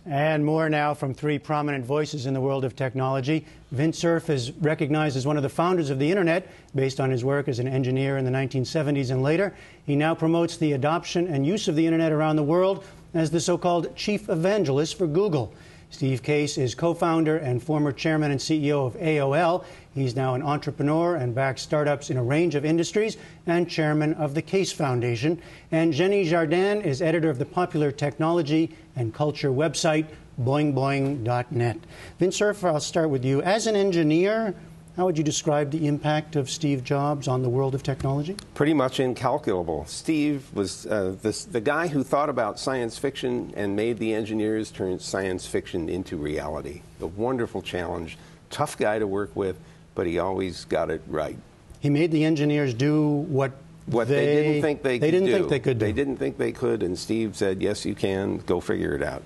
And more now from three prominent voices in the world of technology. Vint Cerf is recognized as one of the founders of the Internet based on his work as an engineer in the 1970s and later. He now promotes the adoption and use of the Internet around the world as the so-called chief evangelist for Google. Steve Case is co-founder and former chairman and CEO of AOL. He's now an entrepreneur and backs startups in a range of industries and chairman of the Case Foundation. And Jenny Jardin is editor of the popular technology and culture website boingboing.net. Vint Cerf, I'll start with you. As an engineer, how would you describe the impact of Steve Jobs on the world of technology? Pretty much incalculable. Steve was the guy who thought about science fiction and made the engineers turn science fiction into reality. A wonderful challenge. Tough guy to work with, but he always got it right. He made the engineers do what they didn't think they could do. They didn't think they could do. They didn't think they could, and Steve said, yes, you can. Go figure it out.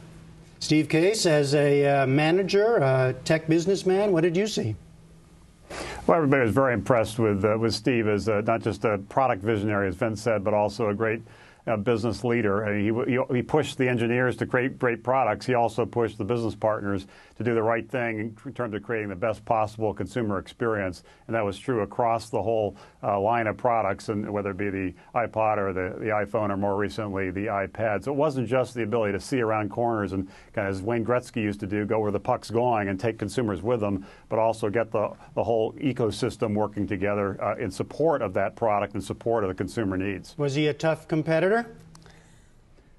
Steve Case, as a manager, a tech businessman, what did you see? Well, everybody was very impressed with Steve as not just a product visionary, as Vince said, but also a great business leader. He pushed the engineers to create great products. He also pushed the business partners to do the right thing in terms of creating the best possible consumer experience. And that was true across the whole line of products, and whether it be the iPod or the iPhone or more recently the iPad. So it wasn't just the ability to see around corners and, kind of as Wayne Gretzky used to do, go where the puck's going and take consumers with them, but also get the whole ecosystem working together in support of that product and support of the consumer needs. Was he a tough competitor?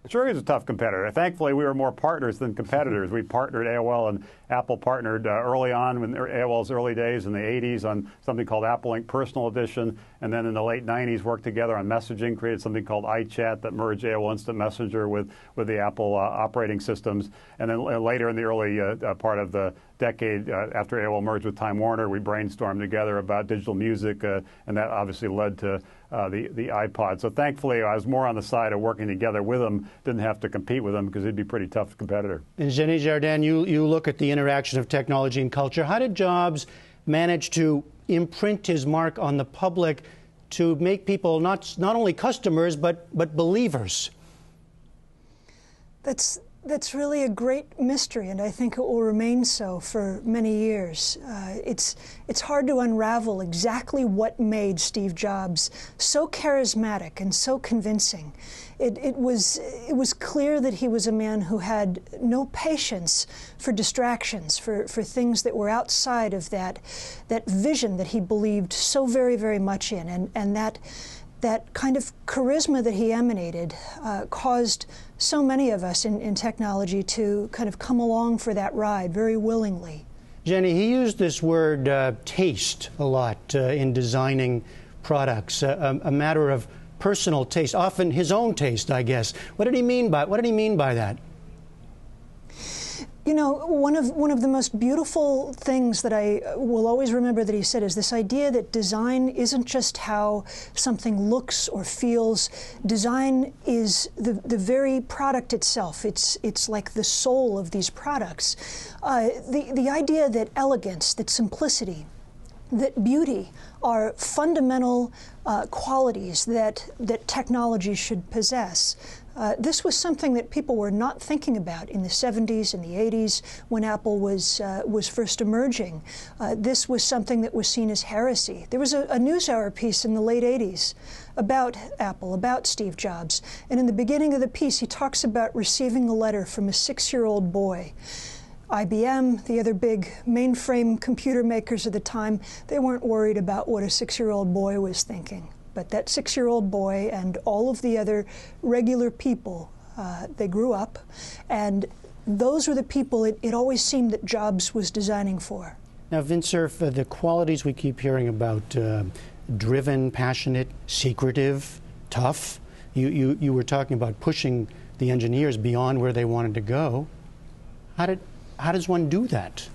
Sure, he was a tough competitor. Thankfully, we were more partners than competitors. We partnered, AOL and Apple partnered early on, in AOL's early days in the 80s, on something called Apple Inc. Personal Edition, and then in the late 90s worked together on messaging, created something called iChat that merged AOL Instant Messenger with the Apple operating systems. And then later in the early part of the decade, after AOL merged with Time Warner, we brainstormed together about digital music, and that obviously led to the iPod. So thankfully, I was more on the side of working together with him, didn't have to compete with him because he'd be a pretty tough competitor. And Jenny Jardin, you look at the interaction of technology and culture. How did Jobs manage to imprint his mark on the public to make people not only customers but believers? That's really a great mystery, and I think it will remain so for many years. It's hard to unravel exactly what made Steve Jobs so charismatic and so convincing. It was clear that he was a man who had no patience for distractions, for things that were outside of that vision that he believed so very, very much in, and that kind of charisma that he emanated caused so many of us in technology to kind of come along for that ride very willingly. Jenny, he used this word taste a lot in designing products, a matter of personal taste, often his own taste, I guess. What did he mean by that? You know, one of the most beautiful things that I will always remember that he said is this idea that design isn't just how something looks or feels. Design is the very product itself. It's like the soul of these products. The idea that elegance, that simplicity, that beauty are fundamental qualities that technology should possess. This was something that people were not thinking about in the 70s and the 80s when Apple was first emerging. This was something that was seen as heresy. There was a NewsHour piece in the late 80s about Apple, about Steve Jobs. And in the beginning of the piece, he talks about receiving a letter from a 6-year-old boy. IBM, the other big mainframe computer makers at the time, they weren't worried about what a 6-year-old boy was thinking. But that 6-year-old boy and all of the other regular people, they grew up, and those were the people it always seemed that Jobs was designing for. Now, Vint Cerf, the qualities we keep hearing about, driven, passionate, secretive, tough, you were talking about pushing the engineers beyond where they wanted to go. How does one do that?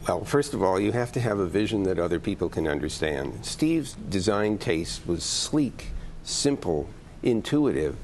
Well, first of all, you have to have a vision that other people can understand. Steve's design taste was sleek, simple, intuitive.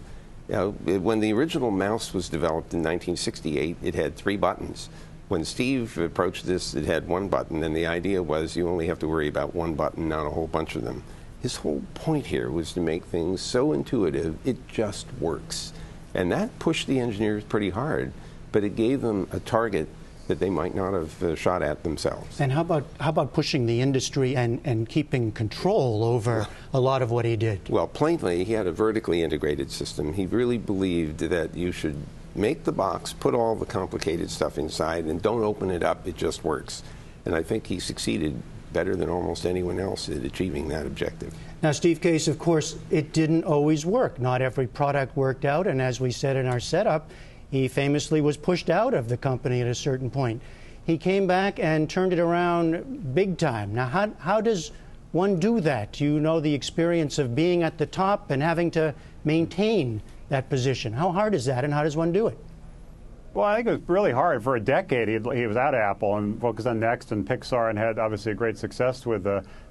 When the original mouse was developed in 1968, it had 3 buttons. When Steve approached this, it had 1 button, and the idea was you only have to worry about 1 button, not a whole bunch of them. His whole point here was to make things so intuitive, it just works. And that pushed the engineers pretty hard. but it gave them a target that they might not have shot at themselves. And how about pushing the industry and keeping control over a lot of what he did? Well, plainly, he had a vertically integrated system. He really believed that you should make the box, put all the complicated stuff inside, and don't open it up. It just works. And I think he succeeded better than almost anyone else at achieving that objective. Now, Steve Case, of course, it didn't always work. Not every product worked out, and as we said in our setup, he famously was pushed out of the company at a certain point. He came back and turned it around big time. Now, how does one do that? You know the experience of being at the top and having to maintain that position. How hard is that, and how does one do it? Well, I think it was really hard. For a decade, he was at Apple and focused on Next and Pixar, and had obviously a great success with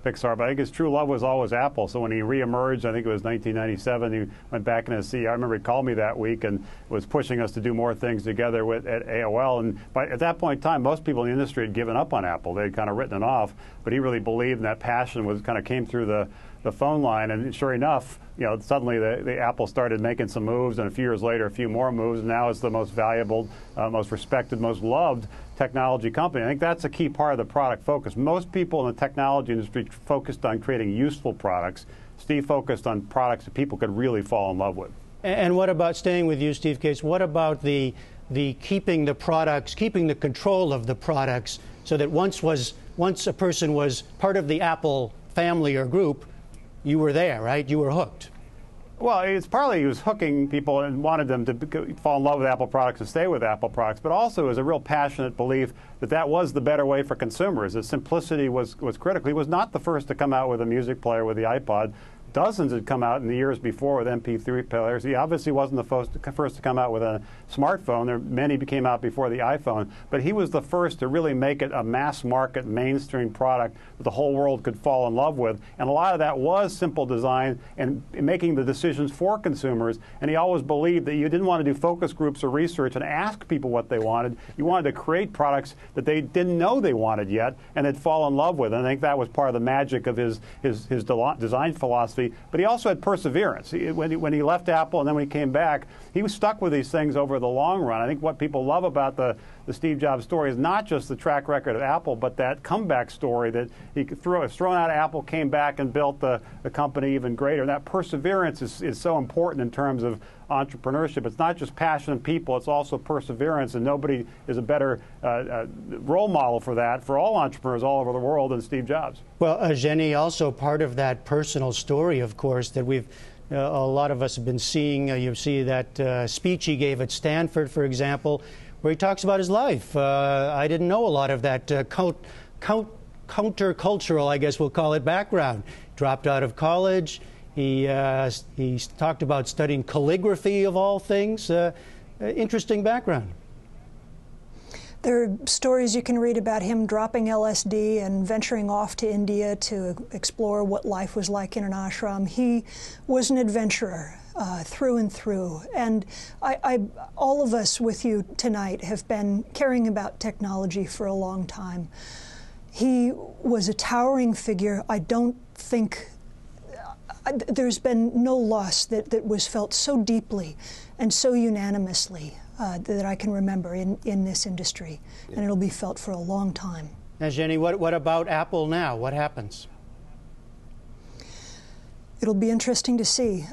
Pixar. But I think his true love was always Apple. So when he reemerged, I think it was 1997, he went back in as CEO. I remember he called me that week and was pushing us to do more things together at AOL. And at that point in time, most people in the industry had given up on Apple. They'd kind of written it off. But he really believed, and that passion was kind of came through the phone line. And sure enough, suddenly the Apple started making some moves, and a few years later, a few more moves. And now it's the most valuable, most respected, most loved technology company. I think that's a key part of the product focus. Most people in the technology industry focused on creating useful products. Steve focused on products that people could really fall in love with. And what about, staying with you, Steve Case, what about the keeping the products, keeping the control of the products, so that once a person was part of the Apple family or group, you were there, right? You were hooked. Well, it's partly he was hooking people and wanted them to fall in love with Apple products and stay with Apple products, but also it was a real passionate belief that that was the better way for consumers, that simplicity was critical. He was not the first to come out with a music player with the iPod. Dozens had come out in the years before with MP3 players. He obviously wasn't the first to come out with a smartphone. Many came out before the iPhone, but he was the first to really make it a mass market, mainstream product that the whole world could fall in love with. And a lot of that was simple design and making the decisions for consumers. And he always believed that you didn't want to do focus groups or research and ask people what they wanted. You wanted to create products that they didn't know they wanted yet and they'd fall in love with. And I think that was part of the magic of his design philosophy. But he also had perseverance. When he left Apple and then when he came back, he was stuck with these things over the long run. I think what people love about the Steve Jobs story is not just the track record of Apple, but that comeback story that he was thrown out of Apple, came back and built the company even greater. And that perseverance is so important in terms of entrepreneurship. It's not just passionate people, it's also perseverance, and nobody is a better role model for that for all entrepreneurs all over the world than Steve Jobs. Well, Jenny, also part of that personal story, of course, that a lot of us have been seeing. You see that speech he gave at Stanford, for example, where he talks about his life. I didn't know a lot of that countercultural, I guess we'll call it, background. Dropped out of college. He talked about studying calligraphy, of all things. Interesting background. There are stories you can read about him dropping LSD and venturing off to India to explore what life was like in an ashram. He was an adventurer through and through. And all of us with you tonight have been caring about technology for a long time. He was a towering figure. I don't think there's been no loss that was felt so deeply and so unanimously that I can remember in this industry, and it'll be felt for a long time. Now, Jenny, what about Apple now? What happens? It'll be interesting to see.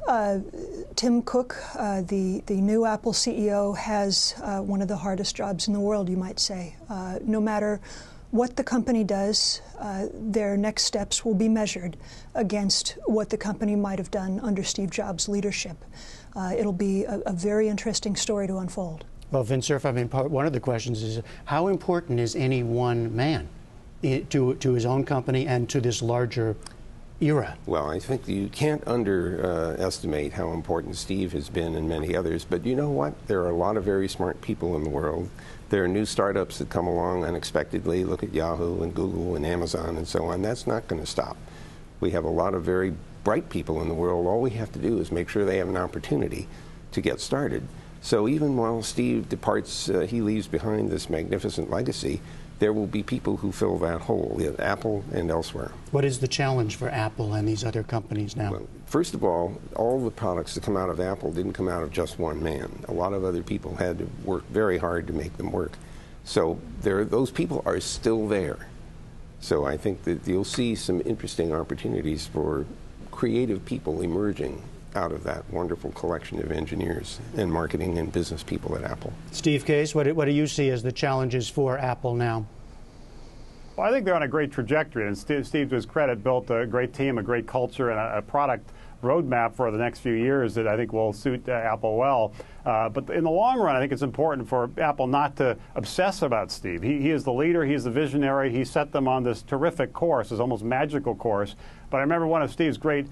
Tim Cook, the new Apple CEO, has one of the hardest jobs in the world, you might say. No matter what the company does, their next steps will be measured against what the company might have done under Steve Jobs' leadership. It'll be a very interesting story to unfold. Well, Vint Cerf, I mean, one of the questions is, how important is any one man to his own company and to this larger era? Well, I think you can't underestimate how important Steve has been and many others. But you know what? There are a lot of very smart people in the world. There are new startups that come along unexpectedly. Look at Yahoo and Google and Amazon and so on. That's not going to stop. We have a lot of very bright people in the world. All we have to do is make sure they have an opportunity to get started. So even while Steve departs, he leaves behind this magnificent legacy, there will be people who fill that hole at Apple and elsewhere. What is the challenge for Apple and these other companies now? Well, first of all the products that come out of Apple didn't come out of just one man. A lot of other people had to work very hard to make them work. So those people are still there. So I think that you'll see some interesting opportunities for creative people emerging out of that wonderful collection of engineers and marketing and business people at Apple. Steve Case, what do you see as the challenges for Apple now? Well, I think they're on a great trajectory, and Steve, to his credit, built a great team, a great culture, and a product roadmap for the next few years that I think will suit Apple well. But in the long run, I think it's important for Apple not to obsess about Steve. He is the leader. He is the visionary. He set them on this terrific course, this almost magical course. But I remember one of Steve's great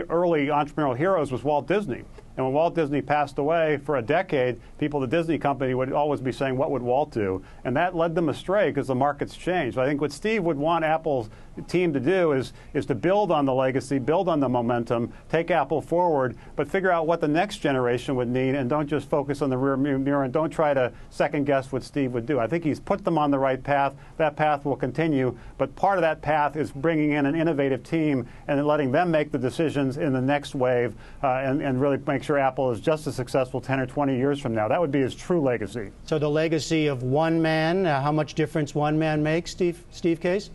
early entrepreneurial heroes was Walt Disney. And when Walt Disney passed away, for a decade, people at the Disney company would always be saying, what would Walt do? And that led them astray because the market's changed. So I think what Steve would want Apple's team to do is to build on the legacy, build on the momentum, take Apple forward, but figure out what the next generation would need, and don't just focus on the rear mirror and don't try to second guess what Steve would do. I think he's put them on the right path. That path will continue, but part of that path is bringing in an innovative team and then letting them make the decisions in the next wave and really make sure Apple is just as successful 10 or 20 years from now. That would be his true legacy. So the legacy of one man, how much difference one man makes, Steve Case?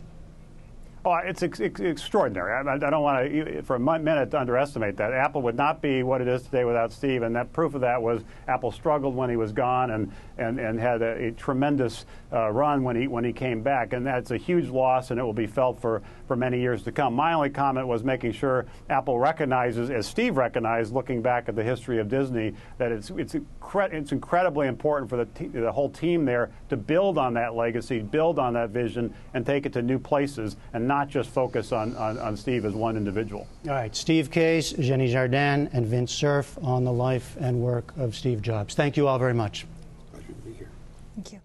Oh, it's extraordinary. I don't want to, for a minute, to underestimate that. Apple would not be what it is today without Steve, and that proof of that was Apple struggled when he was gone and had a tremendous run when he came back, and that's a huge loss, and it will be felt for many years to come. My only comment was making sure Apple recognizes, as Steve recognized, looking back at the history of Disney, that it's incredibly important for the whole team there to build on that legacy, build on that vision, and take it to new places, and not just focus on Steve as one individual. All right, Steve Case, Jenny Jardin, and Vint Cerf on the life and work of Steve Jobs. Thank you all very much. Pleasure to be here. Thank you.